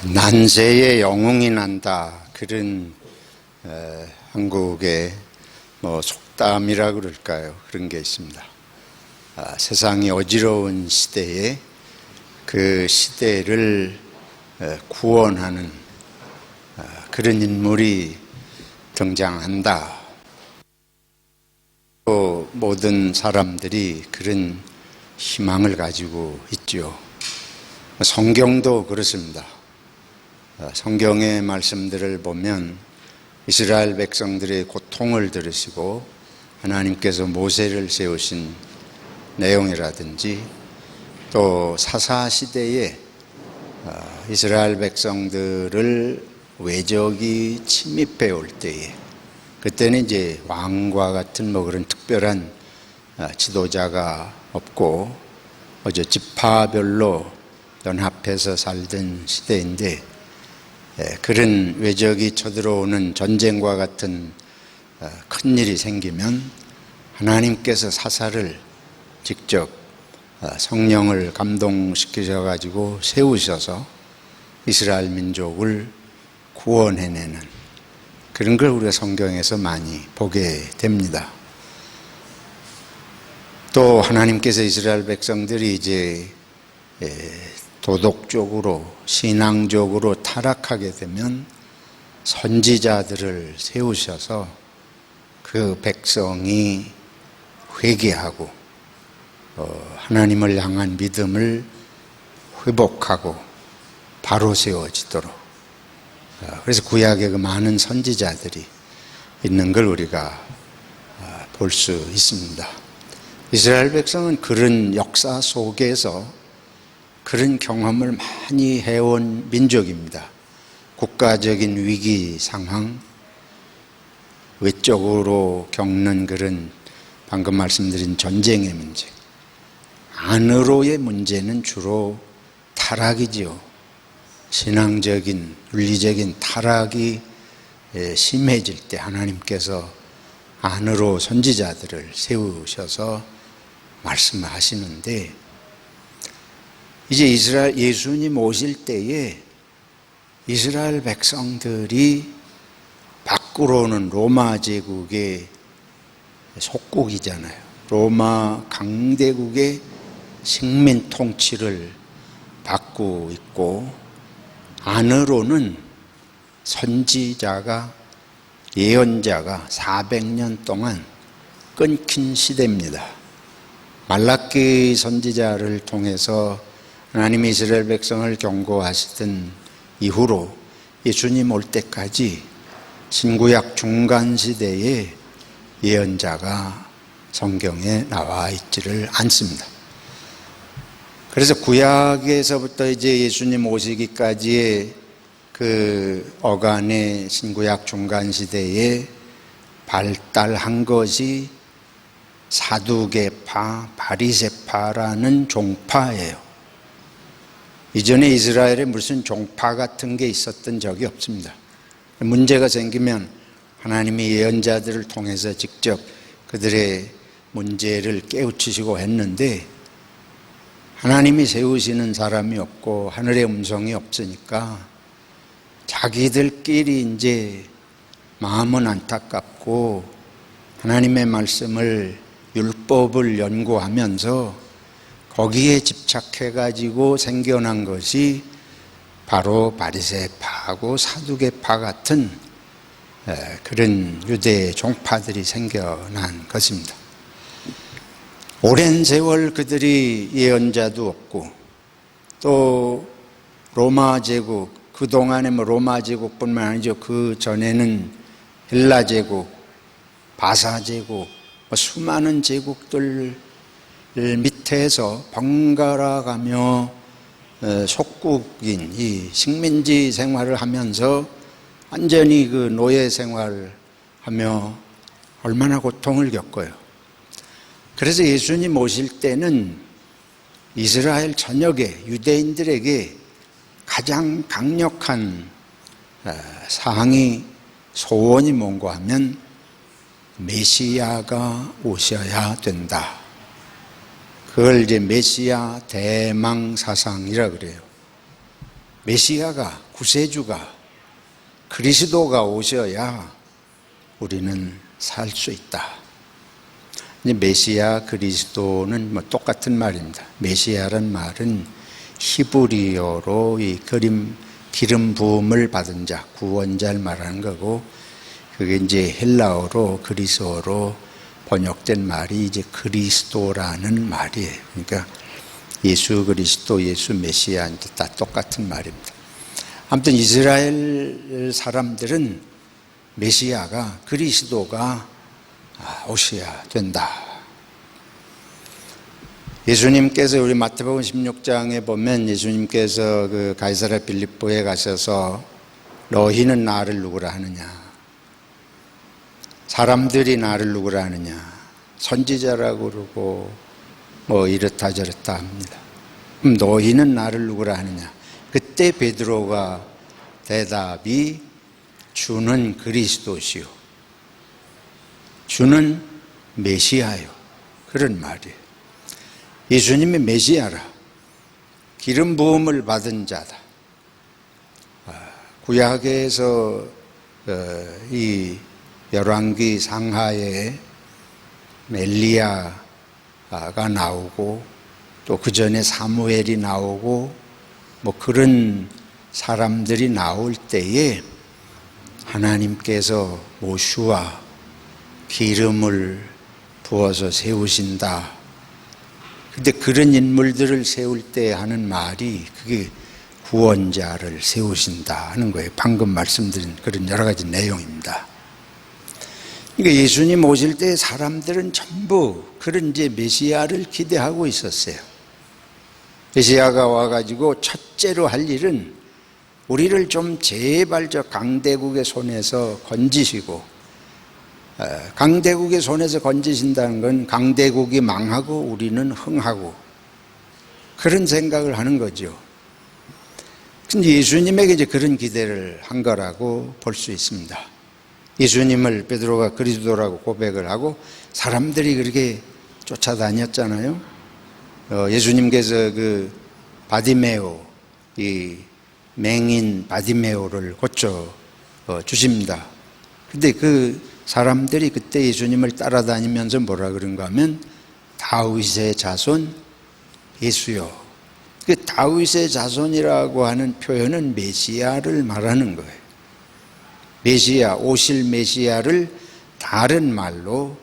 난세에 영웅이 난다, 그런 한국의 속담이라 그럴까요? 그런 게 있습니다. 세상이 어지러운 시대에 그 시대를 구원하는 그런 인물이 등장한다. 또 모든 사람들이 그런 희망을 가지고 있죠. 성경도 그렇습니다. 성경의 말씀들을 보면 이스라엘 백성들의 고통을 들으시고 하나님께서 모세를 세우신 내용이라든지, 또 사사시대에 이스라엘 백성들을 외적이 침입해 올 때에, 그때는 이제 왕과 같은 그런 특별한 지도자가 없고 지파별로 연합해서 살던 시대인데, 그런 외적이 쳐들어오는 전쟁과 같은 큰 일이 생기면 하나님께서 사사를 직접 성령을 감동시키셔가지고 세우셔서 이스라엘 민족을 구원해내는 그런 걸 우리가 성경에서 많이 보게 됩니다. 또 하나님께서 이스라엘 백성들이 이제 도덕적으로, 신앙적으로 타락하게 되면 선지자들을 세우셔서 그 백성이 회개하고 하나님을 향한 믿음을 회복하고 바로 세워지도록, 그래서 구약에 그 많은 선지자들이 있는 걸 우리가 볼 수 있습니다. 이스라엘 백성은 그런 역사 속에서 그런 경험을 많이 해온 민족입니다. 국가적인 위기 상황, 외적으로 겪는 그런 방금 말씀드린 전쟁의 문제, 안으로의 문제는 주로 타락이지요. 신앙적인, 윤리적인 타락이 심해질 때 하나님께서 안으로 선지자들을 세우셔서 말씀하시는데, 이제 예수님 오실 때에 이스라엘 백성들이 밖으로는 로마 제국의 속국이잖아요. 로마 강대국의 식민 통치를 받고 있고, 안으로는 선지자가, 예언자가 400년 동안 끊긴 시대입니다. 말라기 선지자를 통해서 하나님이 이스라엘 백성을 경고하시던 이후로 예수님 올 때까지 신구약 중간 시대에 예언자가 성경에 나와 있지를 않습니다. 그래서 구약에서부터 이제 예수님 오시기까지의 그 어간의 신구약 중간 시대에 발달한 것이 사두개파, 바리새파라는 종파예요. 이전에 이스라엘에 무슨 종파 같은 게 있었던 적이 없습니다. 문제가 생기면 하나님이 예언자들을 통해서 직접 그들의 문제를 깨우치시고 했는데, 하나님이 세우시는 사람이 없고 하늘의 음성이 없으니까 자기들끼리 이제 마음은 안타깝고 하나님의 말씀을, 율법을 연구하면서 거기에 집착해가지고 생겨난 것이 바로 바리새파하고 사두개파 같은 그런 유대 종파들이 생겨난 것입니다. 오랜 세월 그들이 예언자도 없고, 또 로마 제국, 그동안에 로마 제국뿐만 아니죠. 그 전에는 헬라 제국, 바사 제국, 수많은 제국들 밑에서 번갈아 가며 속국인 이 식민지 생활을 하면서 완전히 그 노예 생활을 하며 얼마나 고통을 겪어요. 그래서 예수님 오실 때는 이스라엘 전역의 유대인들에게 가장 강력한 사항이, 소원이 뭔가 하면 메시아가 오셔야 된다. 그걸 이제 메시아 대망 사상이라 그래요. 메시아가, 구세주가, 그리스도가 오셔야 우리는 살 수 있다. 이제 메시아, 그리스도는 뭐 똑같은 말입니다. 메시아란 말은 히브리어로 이 기름 부음을 받은 자, 구원자를 말하는 거고, 그게 이제 헬라어로, 그리스어로 번역된 말이 이제 그리스도라는 말이에요. 그러니까 예수 그리스도, 예수 메시아 다 똑같은 말입니다. 아무튼 이스라엘 사람들은 메시아가, 그리스도가 오셔야 된다. 예수님께서 우리 마태복음 16장에 보면 예수님께서 그 가이사랴 빌립보에 가셔서 너희는 나를 누구라 하느냐, 사람들이 나를 누구라 하느냐, 선지자라고 그러고 뭐 이렇다 저렇다 합니다. 그럼 너희는 나를 누구라 하느냐. 그때 베드로가 대답이 주는 그리스도시요, 주는 메시아요, 그런 말이에요. 예수님이 메시아라, 기름 부음을 받은 자다. 구약에서 이 열왕기 상하에 엘리야가 나오고 또 그 전에 사무엘이 나오고 뭐 그런 사람들이 나올 때에 하나님께서 모슈아, 기름을 부어서 세우신다. 근데 그런 인물들을 세울 때 하는 말이 그게 구원자를 세우신다 하는 거예요. 방금 말씀드린 그런 여러 가지 내용입니다. 그러니까 예수님 오실 때 사람들은 전부 그런 이제 메시아를 기대하고 있었어요. 메시아가 와가지고 첫째로 할 일은 우리를 좀 제발 저 강대국의 손에서 건지시고, 강대국의 손에서 건지신다는 건 강대국이 망하고 우리는 흥하고 그런 생각을 하는 거죠. 근데 예수님에게 이제 그런 기대를 한 거라고 볼 수 있습니다. 예수님을 베드로가 그리스도라고 고백을 하고 사람들이 그렇게 쫓아다녔잖아요. 예수님께서 그 바디메오, 이 맹인 바디메오를 고쳐 주십니다. 근데 그 사람들이 그때 예수님을 따라다니면서 뭐라 그런가 하면 다윗의 자손 예수요. 그 다윗의 자손이라고 하는 표현은 메시아를 말하는 거예요. 메시아, 오실 메시아를 다른 말로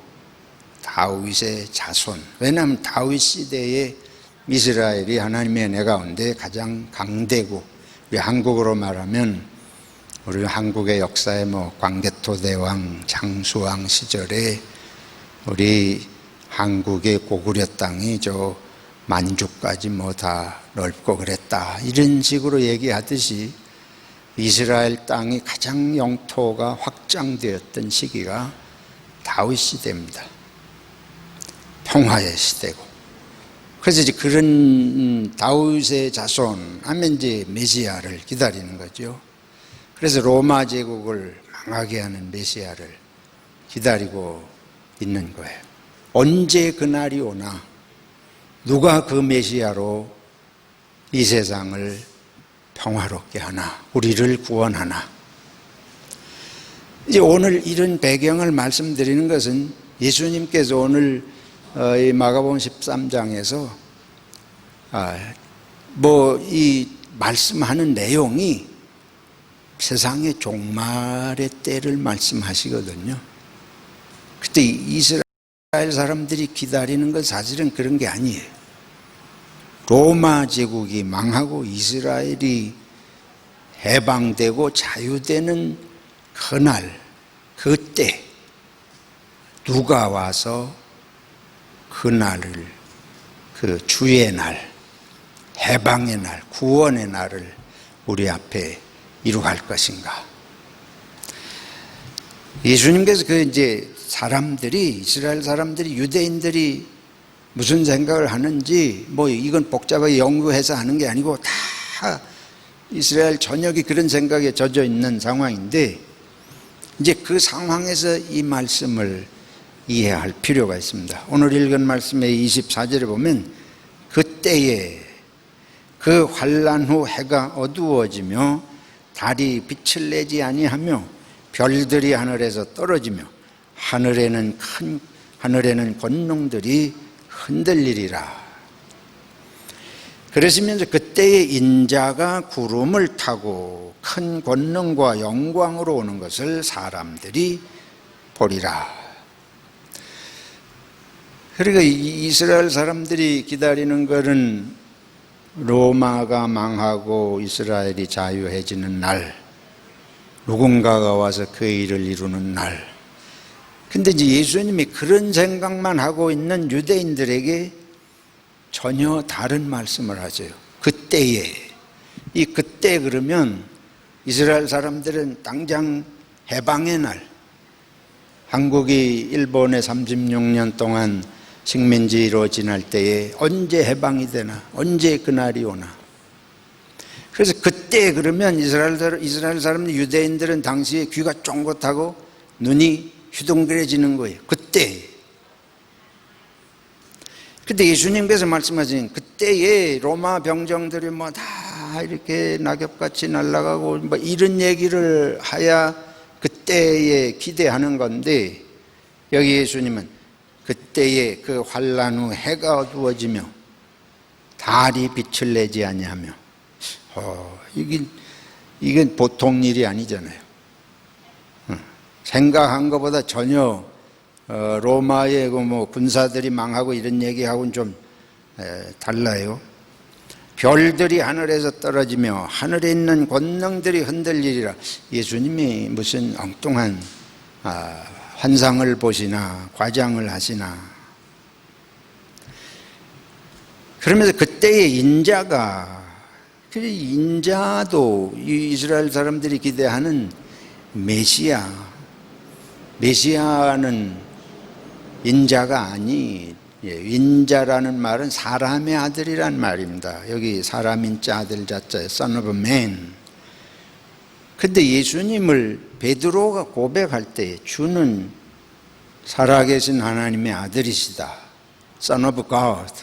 다윗의 자손. 왜냐하면 다윗 시대에 이스라엘이 하나님의 은혜 가운데 가장 강대국, 우리 한국으로 말하면 우리 한국의 역사에 뭐 광개토대왕, 장수왕 시절에 우리 한국의 고구려 땅이 저 만주까지 뭐 다 넓고 그랬다, 이런 식으로 얘기하듯이 이스라엘 땅이 가장 영토가 확장되었던 시기가 다윗 시대입니다. 평화의 시대고. 그래서 이제 그런 다윗의 자손 하면 이제 메시아를 기다리는 거죠. 그래서 로마 제국을 망하게 하는 메시아를 기다리고 있는 거예요. 언제 그날이 오나, 누가 그 메시아로 이 세상을 평화롭게 하나, 우리를 구원하나. 이제 오늘 이런 배경을 말씀드리는 것은 예수님께서 오늘 이 마가복음 13장에서 뭐 이 말씀하는 내용이 세상의 종말의 때를 말씀하시거든요. 그때 이스라엘 사람들이 기다리는 건 사실은 그런 게 아니에요. 로마 제국이 망하고 이스라엘이 해방되고 자유되는 그날, 그때 누가 와서 그날을, 그 주의 날, 해방의 날, 구원의 날을 우리 앞에 이루할 것인가. 예수님께서 그 이제 사람들이, 이스라엘 사람들이, 유대인들이 무슨 생각을 하는지 뭐 이건 복잡하게 연구해서 하는 게 아니고 다 이스라엘 전역이 그런 생각에 젖어 있는 상황인데, 이제 그 상황에서 이 말씀을 이해할 필요가 있습니다. 오늘 읽은 말씀의 24절에 보면 그때에 그 환난 후 해가 어두워지며 달이 빛을 내지 아니하며 별들이 하늘에서 떨어지며 하늘에는 권능들이 흔들리리라. 그러시면서 그때에 인자가 구름을 타고 큰 권능과 영광으로 오는 것을 사람들이 보리라. 그러니까 이스라엘 사람들이 기다리는 것은 로마가 망하고 이스라엘이 자유해지는 날, 누군가가 와서 그 일을 이루는 날. 근데 이제 예수님이 그런 생각만 하고 있는 유대인들에게 전혀 다른 말씀을 하세요. 그때에. 이 그때 그러면 이스라엘 사람들은 당장 해방의 날, 한국이 일본에 36년 동안 식민지로 지날 때에 언제 해방이 되나, 언제 그날이 오나. 그래서 그때 그러면 이스라엘 사람들, 유대인들은 당시에 귀가 쫑긋하고 눈이 휘둥그레지는 거예요. 그때. 근데 예수님께서 말씀하신 그때에 로마 병정들이 뭐 다 이렇게 낙엽같이 날아가고 뭐 이런 얘기를 하야 그때에 기대하는 건데, 여기 예수님은 그때에 그 환난 후 해가 어두워지며 달이 빛을 내지 아니하며, 이게 보통 일이 아니잖아요. 생각한 것보다 전혀 로마의 뭐 군사들이 망하고 이런 얘기하고는 좀 달라요. 별들이 하늘에서 떨어지며 하늘에 있는 권능들이 흔들리리라. 예수님이 무슨 엉뚱한 환상을 보시나 과장을 하시나. 그러면서 그때의 인자도 이스라엘 사람들이 기대하는 메시아는 인자가 아니, 인자라는 말은 사람의 아들이란 말입니다. 여기 사람인자 아들 자자에 Son of Man. 근데 예수님을 베드로가 고백할 때 주는 살아계신 하나님의 아들이시다. Son of God.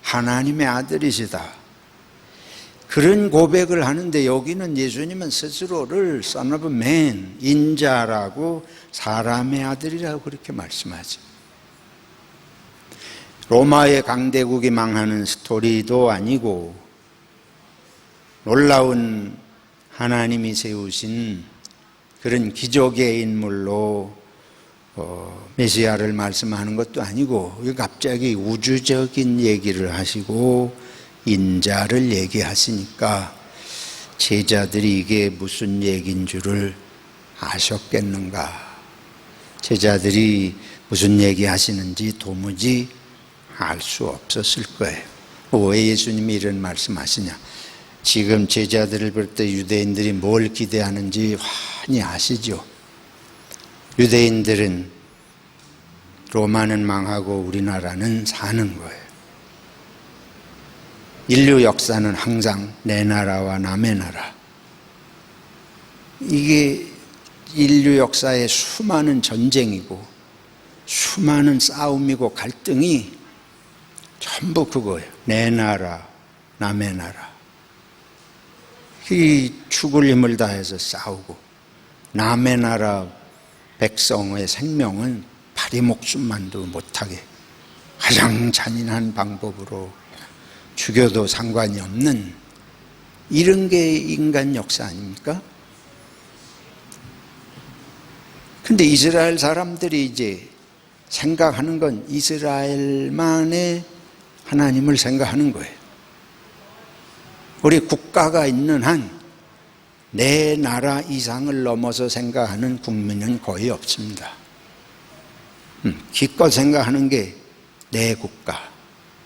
하나님의 아들이시다. 그런 고백을 하는데 여기는 예수님은 스스로를 Son of Man, 인자라고 사람의 아들이라고 그렇게 말씀하죠. 로마의 강대국이 망하는 스토리도 아니고 놀라운 하나님이 세우신 그런 기적의 인물로 메시아를 말씀하는 것도 아니고 갑자기 우주적인 얘기를 하시고 인자를 얘기하시니까 제자들이 이게 무슨 얘기인 줄을 아셨겠는가. 제자들이 무슨 얘기 하시는지 도무지 알 수 없었을 거예요. 왜 예수님이 이런 말씀하시냐. 지금 제자들을 볼 때 유대인들이 뭘 기대하는지 환히 아시죠. 유대인들은 로마는 망하고 우리나라는 사는 거예요. 인류 역사는 항상 내 나라와 남의 나라. 이게 인류 역사의 수많은 전쟁이고 수많은 싸움이고 갈등이 전부 그거예요. 내 나라, 남의 나라. 이 죽을 힘을 다해서 싸우고 남의 나라 백성의 생명은 파리 목숨만도 못하게 가장 잔인한 방법으로 죽여도 상관이 없는 이런 게 인간 역사 아닙니까? 근데 이스라엘 사람들이 이제 생각하는 건 이스라엘만의 하나님을 생각하는 거예요. 우리 국가가 있는 한 내 나라 이상을 넘어서 생각하는 국민은 거의 없습니다. 기껏 생각하는 게 내 국가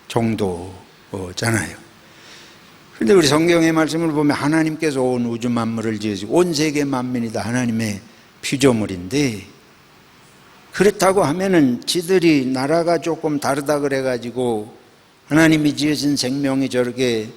정도잖아요. 그런데 우리 성경의 말씀을 보면 하나님께서 온 우주 만물을 지으시고 온 세계 만민이 다 하나님의 피조물인데, 그렇다고 하면은 지들이 나라가 조금 다르다 그래가지고 하나님이 지으신 생명이 저렇게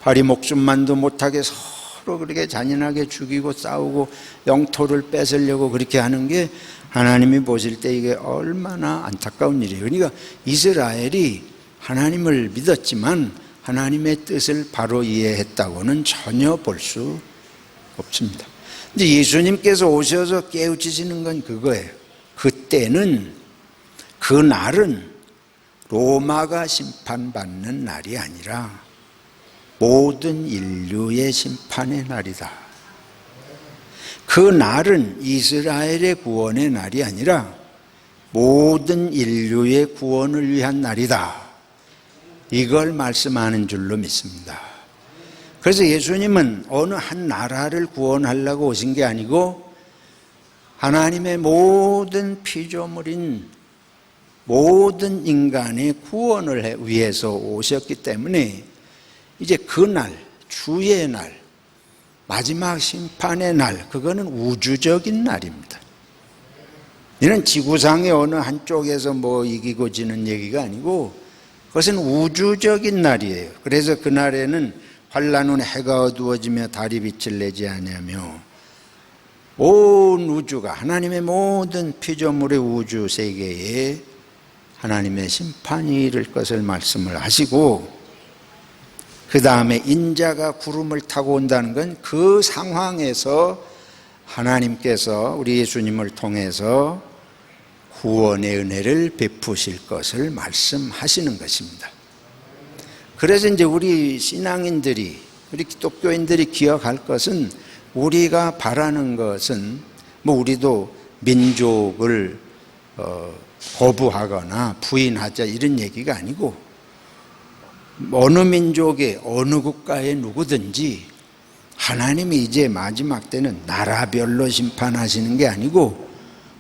파리 목숨만도 못하게 서로 그렇게 잔인하게 죽이고 싸우고 영토를 뺏으려고 그렇게 하는 게 하나님이 보실 때 이게 얼마나 안타까운 일이에요. 그러니까 이스라엘이 하나님을 믿었지만 하나님의 뜻을 바로 이해했다고는 전혀 볼 수 없습니다. 근데 예수님께서 오셔서 깨우치시는 건 그거예요. 그때는, 그날은 로마가 심판받는 날이 아니라 모든 인류의 심판의 날이다. 그 날은 이스라엘의 구원의 날이 아니라 모든 인류의 구원을 위한 날이다. 이걸 말씀하는 줄로 믿습니다. 그래서 예수님은 어느 한 나라를 구원하려고 오신 게 아니고 하나님의 모든 피조물인 모든 인간의 구원을 위해서 오셨기 때문에 이제 그날, 주의 날, 마지막 심판의 날, 그거는 우주적인 날입니다. 이는 지구상의 어느 한쪽에서 뭐 이기고 지는 얘기가 아니고 그것은 우주적인 날이에요. 그래서 그날에는 환란 후에 해가 어두워지며 달이 빛을 내지 아니하며 온 우주가, 하나님의 모든 피조물의 우주 세계에 하나님의 심판이 이를 것을 말씀을 하시고, 그 다음에 인자가 구름을 타고 온다는 건 그 상황에서 하나님께서 우리 예수님을 통해서 구원의 은혜를 베푸실 것을 말씀하시는 것입니다. 그래서 이제 우리 신앙인들이, 우리 기독교인들이 기억할 것은, 우리가 바라는 것은 뭐 우리도 민족을 거부하거나 부인하자 이런 얘기가 아니고, 어느 민족의 어느 국가의 누구든지 하나님이 이제 마지막 때는 나라별로 심판하시는 게 아니고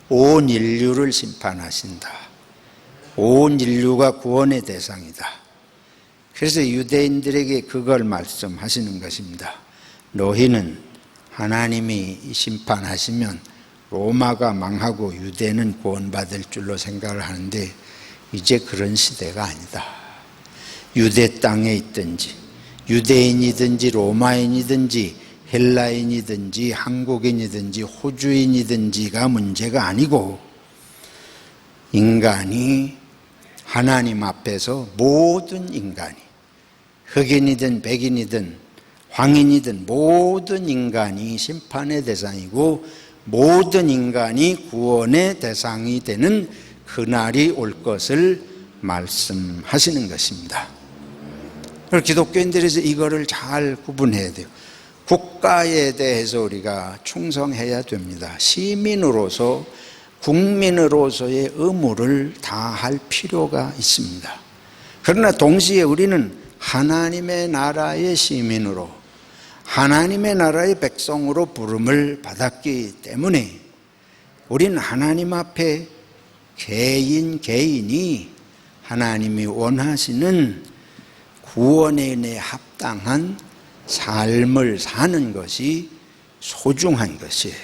온 인류를 심판하신다. 온 인류가 구원의 대상이다. 그래서 유대인들에게 그걸 말씀하시는 것입니다. 너희는 하나님이 심판하시면 로마가 망하고 유대는 구원받을 줄로 생각을 하는데 이제 그런 시대가 아니다. 유대 땅에 있든지 유대인이든지 로마인이든지 헬라인이든지 한국인이든지 호주인이든지가 문제가 아니고, 인간이 하나님 앞에서 모든 인간이, 흑인이든 백인이든 황인이든 모든 인간이 심판의 대상이고 모든 인간이 구원의 대상이 되는 그날이 올 것을 말씀하시는 것입니다. 그래서 기독교인들에서 이거를 잘 구분해야 돼요. 국가에 대해서 우리가 충성해야 됩니다. 시민으로서, 국민으로서의 의무를 다할 필요가 있습니다. 그러나 동시에 우리는 하나님의 나라의 시민으로, 하나님의 나라의 백성으로 부름을 받았기 때문에 우리는 하나님 앞에 개인이 하나님이 원하시는 구원의 은혜에 합당한 삶을 사는 것이 소중한 것이에요.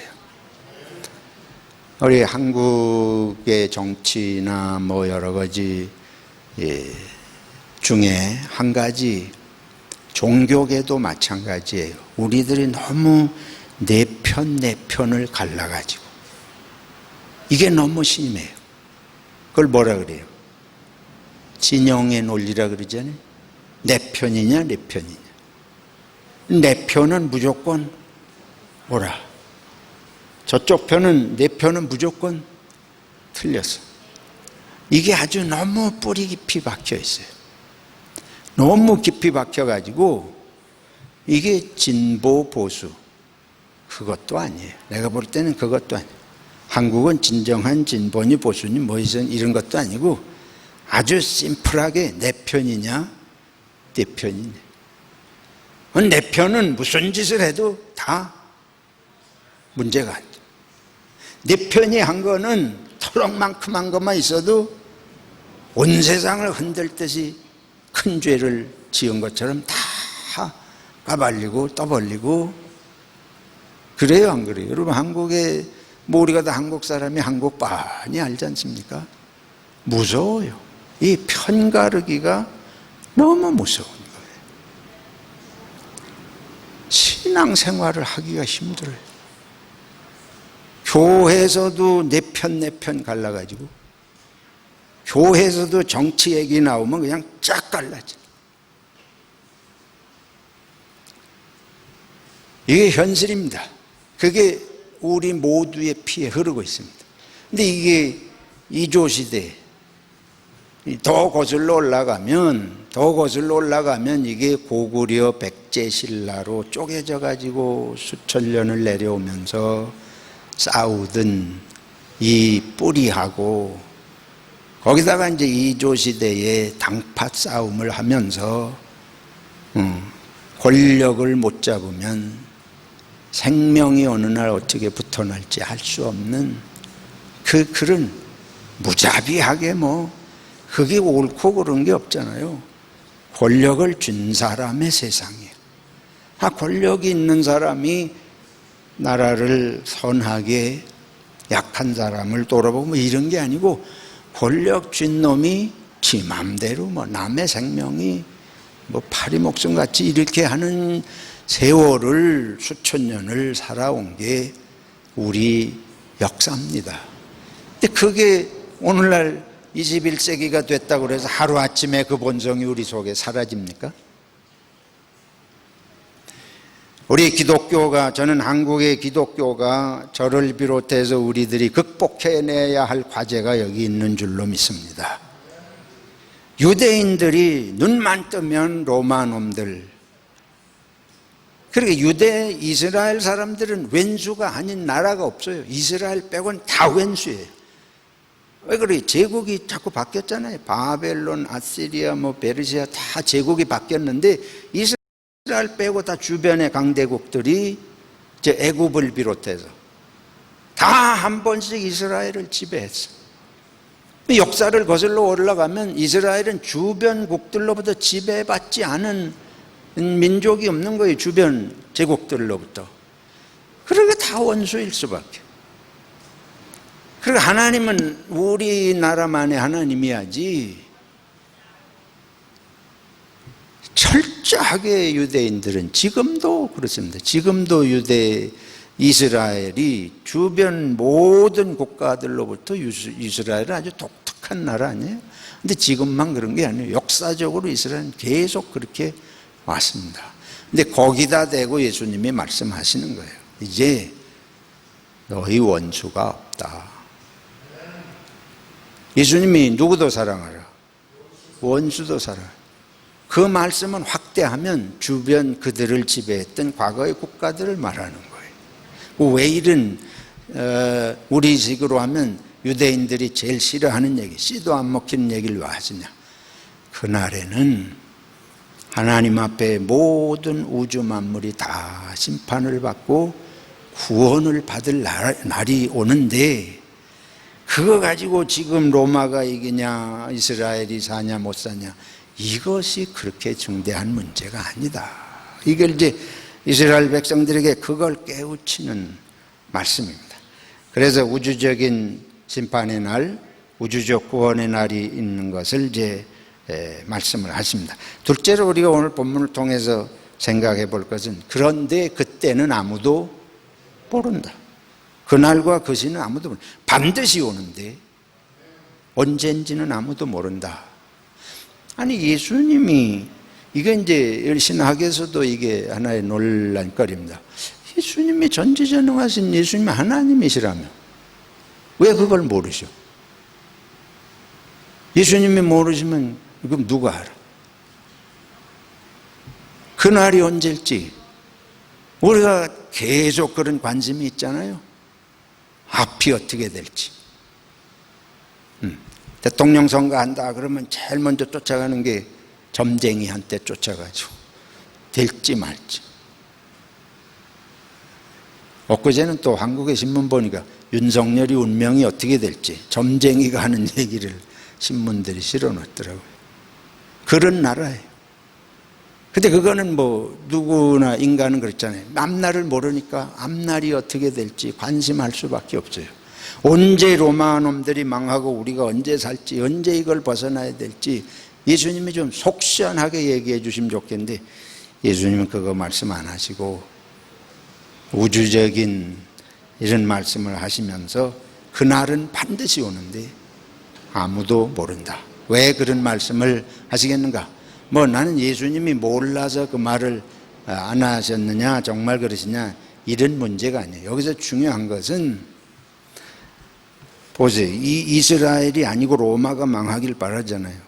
우리 한국의 정치나 뭐 여러 가지 중에 한 가지, 종교계도 마찬가지예요. 우리들이 너무 내 편을 갈라가지고 이게 너무 심해요. 그걸 뭐라 그래요? 진영의 논리라 그러잖아요. 내 편이냐 내 편이냐. 내 편은 무조건 옳아. 저쪽 편은, 내 편은 무조건 틀렸어. 이게 아주 너무 뿌리 깊이 박혀 있어요. 너무 깊이 박혀가지고 이게 진보 보수, 그것도 아니에요. 내가 볼 때는 그것도 아니에요. 한국은 진정한 진보니 보수니 뭐 이런 것도 아니고 아주 심플하게 내 편이냐 내 편이냐. 내 편은 무슨 짓을 해도 다 문제가 안 돼. 내 편이 한 거는 토록만큼 한 것만 있어도 온 세상을 흔들 듯이 큰 죄를 지은 것처럼 다 까발리고 떠벌리고 그래요, 안 그래요? 여러분, 한국에 뭐 우리가 다 한국 사람이 한국 빤히 알지 않습니까? 무서워요. 이 편가르기가 너무 무서운 거예요. 신앙생활을 하기가 힘들어요. 교회에서도 내 편 갈라가지고, 교회에서도 정치 얘기 나오면 그냥 쫙 갈라져. 이게 현실입니다. 그게 우리 모두의 피에 흐르고 있습니다. 근데 이게 이조시대 더 거슬러 올라가면 이게 고구려 백제신라로 쪼개져 가지고 수천 년을 내려오면서 싸우던 이 뿌리하고 거기다가 이제 이조시대의 당파 싸움을 하면서 권력을 못 잡으면 생명이 어느 날 어떻게 붙어날지 알 수 없는 그런 무자비하게 그게 옳고 그런 게 없잖아요. 권력을 준 사람의 세상이에요. 권력이 있는 사람이 나라를 선하게 약한 사람을 돌아보면 이런 게 아니고 권력 쥔 놈이 지 맘대로 남의 생명이 파리 목숨같이 이렇게 하는 세월을 수천 년을 살아온 게 우리 역사입니다. 근데 그게 오늘날 21세기가 됐다고 해서 하루아침에 그 본성이 우리 속에 사라집니까? 우리 기독교가, 저는 한국의 기독교가 저를 비롯해서 우리들이 극복해내야 할 과제가 여기 있는 줄로 믿습니다. 유대인들이 눈만 뜨면 로마 놈들, 그러니까 유대 이스라엘 사람들은 왼수가 아닌 나라가 없어요. 이스라엘 빼고는 다 왼수예요. 왜 그래? 제국이 자꾸 바뀌었잖아요. 바벨론, 아시리아, 베르시아 다 제국이 바뀌었는데 이스라엘 빼고 다 주변의 강대국들이 이제 애굽을 비롯해서 다 한 번씩 이스라엘을 지배했어. 역사를 거슬러 올라가면 이스라엘은 주변국들로부터 지배받지 않은 민족이 없는 거예요. 주변 제국들로부터. 그러니까 다 원수일 수밖에. 그리고 하나님은 우리나라만의 하나님이야지, 철저하게 유대인들은 지금도 그렇습니다. 지금도 이스라엘이 주변 모든 국가들로부터 이스라엘은 아주 독특한 나라 아니에요? 근데 지금만 그런 게 아니에요. 역사적으로 이스라엘은 계속 그렇게 왔습니다. 근데 거기다 대고 예수님이 말씀하시는 거예요. 이제 너희 원수가 없다. 예수님이 누구도 사랑하라, 원수도 사랑하라. 그 말씀은 확대하면 주변 그들을 지배했던 과거의 국가들을 말하는 거예요. 왜 이런 우리식으로 하면 유대인들이 제일 싫어하는 얘기, 씨도 안 먹히는 얘기를 왜 하시냐. 그날에는 하나님 앞에 모든 우주 만물이 다 심판을 받고 구원을 받을 날이 오는데, 그거 가지고 지금 로마가 이기냐 이스라엘이 사냐 못 사냐, 이것이 그렇게 중대한 문제가 아니다. 이걸 이제 이스라엘 백성들에게 그걸 깨우치는 말씀입니다. 그래서 우주적인 심판의 날, 우주적 구원의 날이 있는 것을 이제 말씀을 하십니다. 둘째로 우리가 오늘 본문을 통해서 생각해 볼 것은, 그런데 그때는 아무도 모른다. 그날과 그 시는 아무도 모른다. 반드시 오는데 언젠지는 아무도 모른다. 아니, 예수님이, 이게 이제 신학에서도 이게 하나의 논란거리입니다. 예수님이 전지전능하신 예수님이 하나님이시라며 왜 그걸 모르셔? 예수님이 모르시면 그럼 누가 알아? 그날이 언제일지 우리가 계속 그런 관심이 있잖아요. 앞이 어떻게 될지. 대통령 선거한다 그러면 제일 먼저 쫓아가는 게 점쟁이한테 쫓아가지고 될지 말지. 엊그제는 또 한국의 신문 보니까 윤석열이 운명이 어떻게 될지 점쟁이가 하는 얘기를 신문들이 실어놨더라고요. 그런 나라예요. 근데 그거는 누구나 인간은 그렇잖아요. 앞날을 모르니까 앞날이 어떻게 될지 관심할 수밖에 없어요. 언제 로마 놈들이 망하고 우리가 언제 살지, 언제 이걸 벗어나야 될지 예수님이 좀 속 시원하게 얘기해 주시면 좋겠는데, 예수님은 그거 말씀 안 하시고 우주적인 이런 말씀을 하시면서 그날은 반드시 오는데 아무도 모른다. 왜 그런 말씀을 하시겠는가? 나는 예수님이 몰라서 그 말을 안 하셨느냐, 정말 그러시냐, 이런 문제가 아니에요. 여기서 중요한 것은 보세요. 이 이스라엘이 아니고 로마가 망하길 바라잖아요.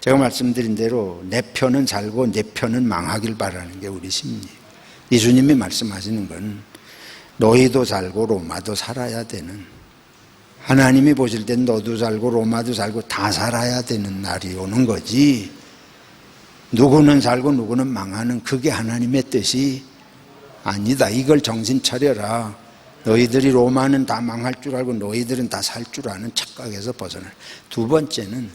제가 말씀드린 대로 내 편은 살고 내 편은 망하길 바라는 게 우리 심리예요. 예수님이 말씀하시는 건 너희도 살고 로마도 살아야 되는, 하나님이 보실 땐 너도 살고 로마도 살고 다 살아야 되는 날이 오는 거지, 누구는 살고 누구는 망하는 그게 하나님의 뜻이 아니다. 이걸 정신 차려라. 너희들이 로마는 다 망할 줄 알고 너희들은 다 살 줄 아는 착각에서 벗어날. 두 번째는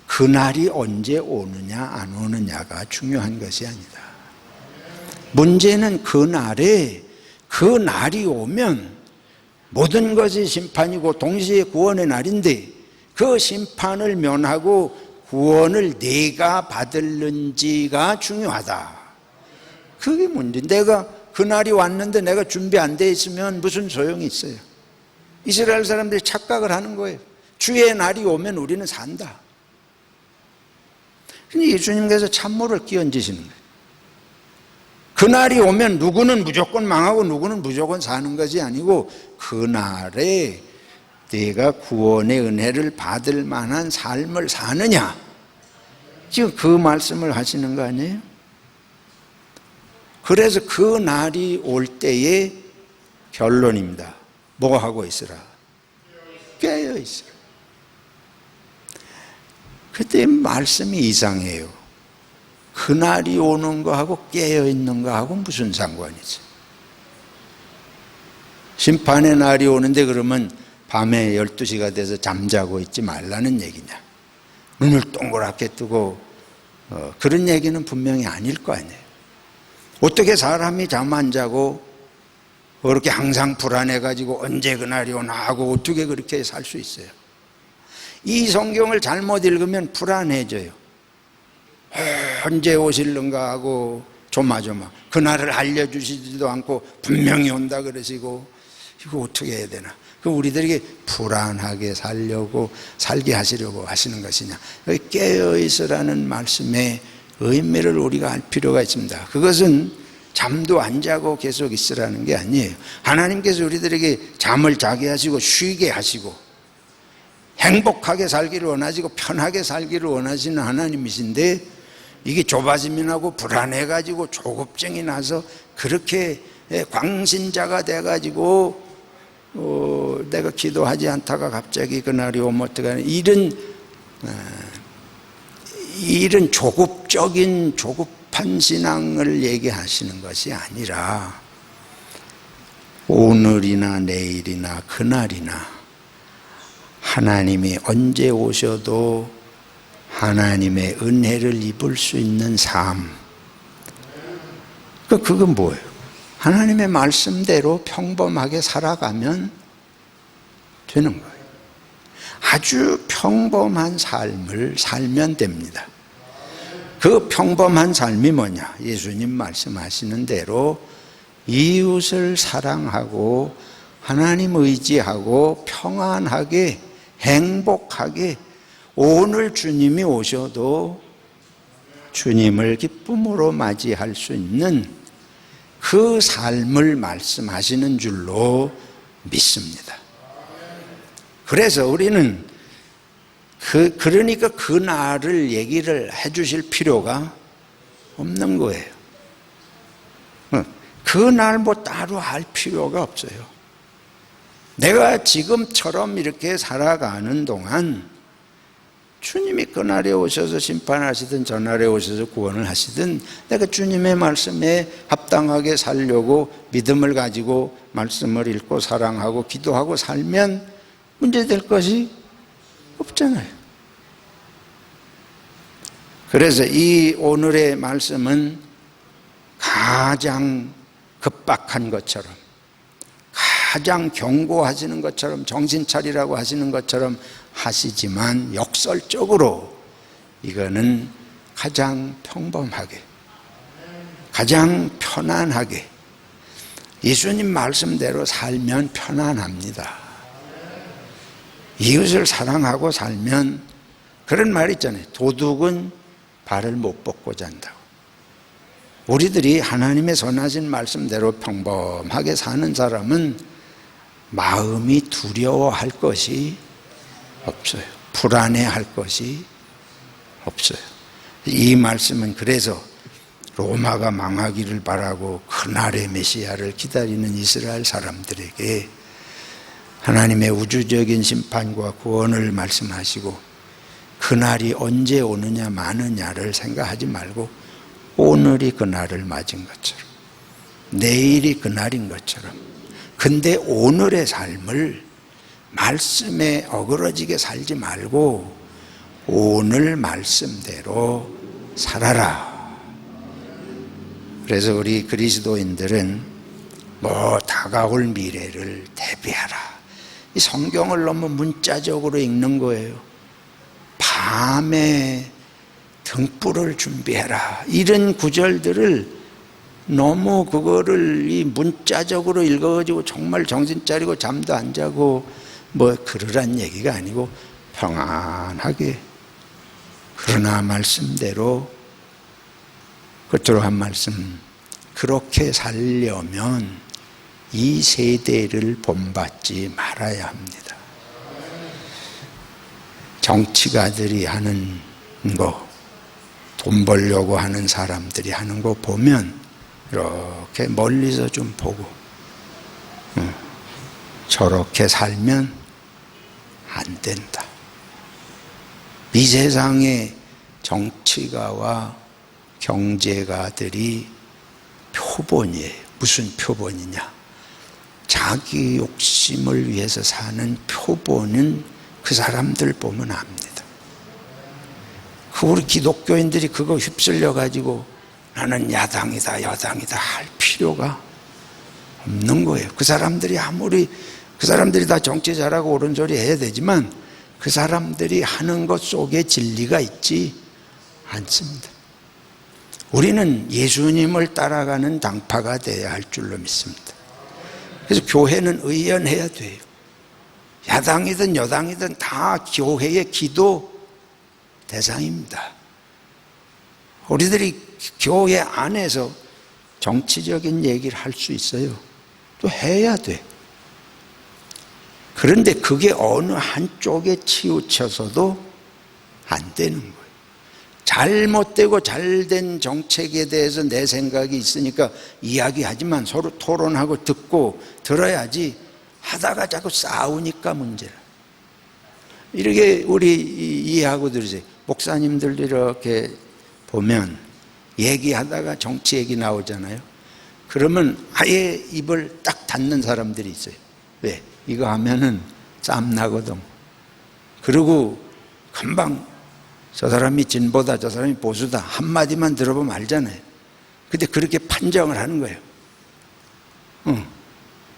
그날이 언제 오느냐 안 오느냐가 중요한 것이 아니다. 문제는 그날에, 그 날이 오면 모든 것이 심판이고 동시에 구원의 날인데 그 심판을 면하고 구원을 내가 받을는지가 중요하다. 그게 문제. 내가 그날이 왔는데 내가 준비 안 돼 있으면 무슨 소용이 있어요? 이스라엘 사람들이 착각을 하는 거예요. 주의 날이 오면 우리는 산다. 근데 예수님께서 참모를 끼얹으시는 거예요. 그날이 오면 누구는 무조건 망하고 누구는 무조건 사는 것이 아니고 그날에 내가 구원의 은혜를 받을 만한 삶을 사느냐, 지금 그 말씀을 하시는 거 아니에요? 그래서 그 날이 올 때의 결론입니다. 뭐 하고 있으라? 깨어 있으라. 그때 말씀이 이상해요. 그날이 오는 거하고 깨어 있는 거하고 무슨 상관이지? 심판의 날이 오는데 그러면 밤에 12시가 돼서 잠자고 있지 말라는 얘기냐? 눈을 동그랗게 뜨고 그런 얘기는 분명히 아닐 거 아니에요. 어떻게 사람이 잠 안 자고 그렇게 항상 불안해가지고 언제 그날이 오나 하고 어떻게 그렇게 살 수 있어요? 이 성경을 잘못 읽으면 불안해져요. 언제 오실는가 하고 조마조마. 그날을 알려주시지도 않고 분명히 온다 그러시고 이거 어떻게 해야 되나? 그 우리들에게 불안하게 살게 하시려고 하시는 것이냐? 여기 깨어있으라는 말씀의 의미를 우리가 알 필요가 있습니다. 그것은 잠도 안 자고 계속 있으라는 게 아니에요. 하나님께서 우리들에게 잠을 자게 하시고 쉬게 하시고 행복하게 살기를 원하시고 편하게 살기를 원하시는 하나님이신데 이게 좁아지면하고 불안해가지고 조급증이 나서 그렇게 광신자가 돼가지고 내가 기도하지 않다가 갑자기 그날이 오면 어떡하나, 이런 조급한 신앙을 얘기하시는 것이 아니라 오늘이나 내일이나 그날이나 하나님이 언제 오셔도 하나님의 은혜를 입을 수 있는 삶, 그건 뭐예요? 하나님의 말씀대로 평범하게 살아가면 되는 거예요. 아주 평범한 삶을 살면 됩니다. 그 평범한 삶이 뭐냐? 예수님 말씀하시는 대로 이웃을 사랑하고 하나님 의지하고 평안하게 행복하게 오늘 주님이 오셔도 주님을 기쁨으로 맞이할 수 있는 그 삶을 말씀하시는 줄로 믿습니다. 그래서 우리는 그러니까 그 날을 얘기를 해 주실 필요가 없는 거예요. 그 날 뭐 따로 할 필요가 없어요. 내가 지금처럼 이렇게 살아가는 동안 주님이 그날에 오셔서 심판하시든 저날에 오셔서 구원을 하시든 내가 주님의 말씀에 합당하게 살려고 믿음을 가지고 말씀을 읽고 사랑하고 기도하고 살면 문제될 것이 없잖아요. 그래서 이 오늘의 말씀은 가장 급박한 것처럼, 가장 경고하시는 것처럼, 정신 차리라고 하시는 것처럼 하시지만 역설적으로 이거는 가장 평범하게, 가장 편안하게 예수님 말씀대로 살면 편안합니다. 이웃을 사랑하고 살면, 그런 말 있잖아요. 도둑은 발을 못 뻗고 잔다고. 우리들이 하나님의 선하신 말씀대로 평범하게 사는 사람은 마음이 두려워할 것이 없어요. 불안해할 것이 없어요. 이 말씀은 그래서 로마가 망하기를 바라고 그날의 메시아를 기다리는 이스라엘 사람들에게 하나님의 우주적인 심판과 구원을 말씀하시고 그날이 언제 오느냐 마느냐를 생각하지 말고 오늘이 그날을 맞은 것처럼 내일이 그날인 것처럼 근데 오늘의 삶을 말씀에 어그러지게 살지 말고 오늘 말씀대로 살아라. 그래서 우리 그리스도인들은 다가올 미래를 대비하라. 이 성경을 너무 문자적으로 읽는 거예요. 밤에 등불을 준비해라. 이런 구절들을 너무 그거를 이 문자적으로 읽어가지고 정말 정신 차리고 잠도 안 자고 그러란 얘기가 아니고 평안하게 그러나 말씀대로 끝으로 한 말씀 그렇게 살려면 이 세대를 본받지 말아야 합니다. 정치가들이 하는 거, 돈 벌려고 하는 사람들이 하는 거 보면 이렇게 멀리서 좀 보고 저렇게 살면 안 된다. 이 세상의 정치가와 경제가들이 표본이에요. 무슨 표본이냐? 자기 욕심을 위해서 사는 표본은 그 사람들 보면 압니다. 우리 기독교인들이 그거 휩쓸려 가지고 나는 야당이다 여당이다 할 필요가 없는 거예요. 그 사람들이 다 정치 잘하고 옳은 소리 해야 되지만 그 사람들이 하는 것 속에 진리가 있지 않습니다. 우리는 예수님을 따라가는 당파가 되어야 할 줄로 믿습니다. 그래서 교회는 의연해야 돼요. 야당이든 여당이든 다 교회의 기도 대상입니다. 우리들이 교회 안에서 정치적인 얘기를 할 수 있어요. 또 해야 돼. 그런데 그게 어느 한쪽에 치우쳐서도 안 되는 거예요. 잘못되고 잘된 정책에 대해서 내 생각이 있으니까 이야기하지만 서로 토론하고 듣고 들어야지 하다가 자꾸 싸우니까 문제라. 이렇게 우리 이해하고 들으세요. 목사님들도 이렇게 보면 얘기하다가 정치 얘기 나오잖아요. 그러면 아예 입을 딱 닫는 사람들이 있어요. 왜? 이거 하면은 싸움 나거든. 그리고 금방 저 사람이 진보다 저 사람이 보수다 한마디만 들어보면 알잖아요. 근데 그렇게 판정을 하는 거예요.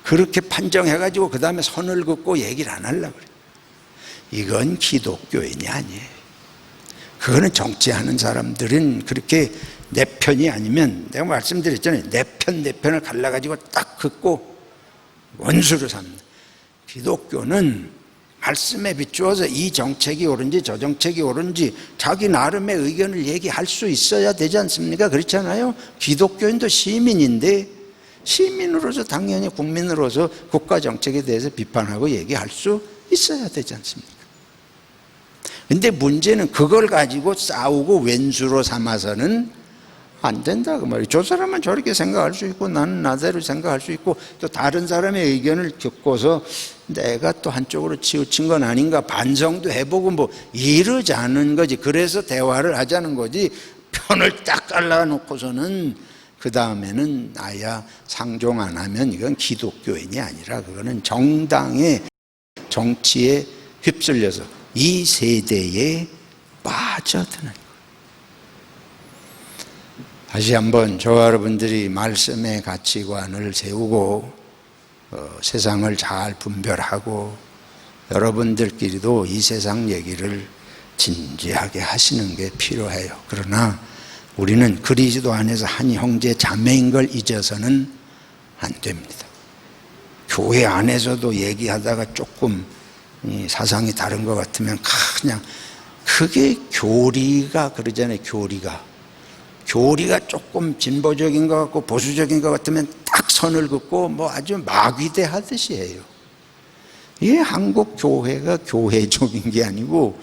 그렇게 판정해가지고 그 다음에 선을 긋고 얘기를 안 하려고 그래요. 이건 기독교인이 아니에요. 그거는 정치하는 사람들은 그렇게 내 편이 아니면 내가 말씀드렸잖아요. 내 편을 갈라가지고 딱 긋고 원수로 삽니다. 기독교는 말씀에 비추어서 이 정책이 옳은지 저 정책이 옳은지 자기 나름의 의견을 얘기할 수 있어야 되지 않습니까? 그렇잖아요. 기독교인도 시민인데 시민으로서 당연히 국민으로서 국가 정책에 대해서 비판하고 얘기할 수 있어야 되지 않습니까? 근데 문제는 그걸 가지고 싸우고 왼수로 삼아서는 안 된다 그 말이에요. 저 사람은 저렇게 생각할 수 있고 나는 나대로 생각할 수 있고 또 다른 사람의 의견을 듣고서 내가 또 한쪽으로 치우친 건 아닌가 반성도 해보고 이러자는 거지. 그래서 대화를 하자는 거지. 편을 딱 갈라놓고서는 그 다음에는 나야 상종 안 하면 이건 기독교인이 아니라 그거는 정당의 정치에 휩쓸려서 이 세대에 빠져드는 거예요. 다시 한번 저와 여러분들이 말씀의 가치관을 세우고 세상을 잘 분별하고 여러분들끼리도 이 세상 얘기를 진지하게 하시는 게 필요해요. 그러나 우리는 그리스도 안에서 한 형제 자매인 걸 잊어서는 안 됩니다. 교회 안에서도 얘기하다가 조금 사상이 다른 것 같으면 그냥 그게 교리가 그러잖아요. 교리가 조금 진보적인 것 같고 보수적인 것 같으면 딱 선을 긋고 뭐 아주 마귀대하듯이 해요. 이 한국 교회가 교회적인 게 아니고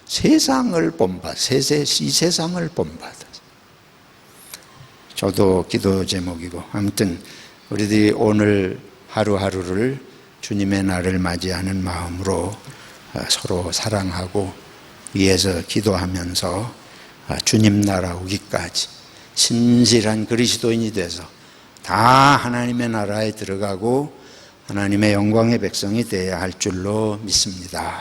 세상을 본받아, 이 세상을 본받아. 저도 기도 제목이고, 아무튼 우리들이 오늘 하루하루를 주님의 날을 맞이하는 마음으로 서로 사랑하고 위에서 기도하면서 주님 나라 오기까지 신실한 그리스도인이 돼서 다 하나님의 나라에 들어가고 하나님의 영광의 백성이 되어야 할 줄로 믿습니다.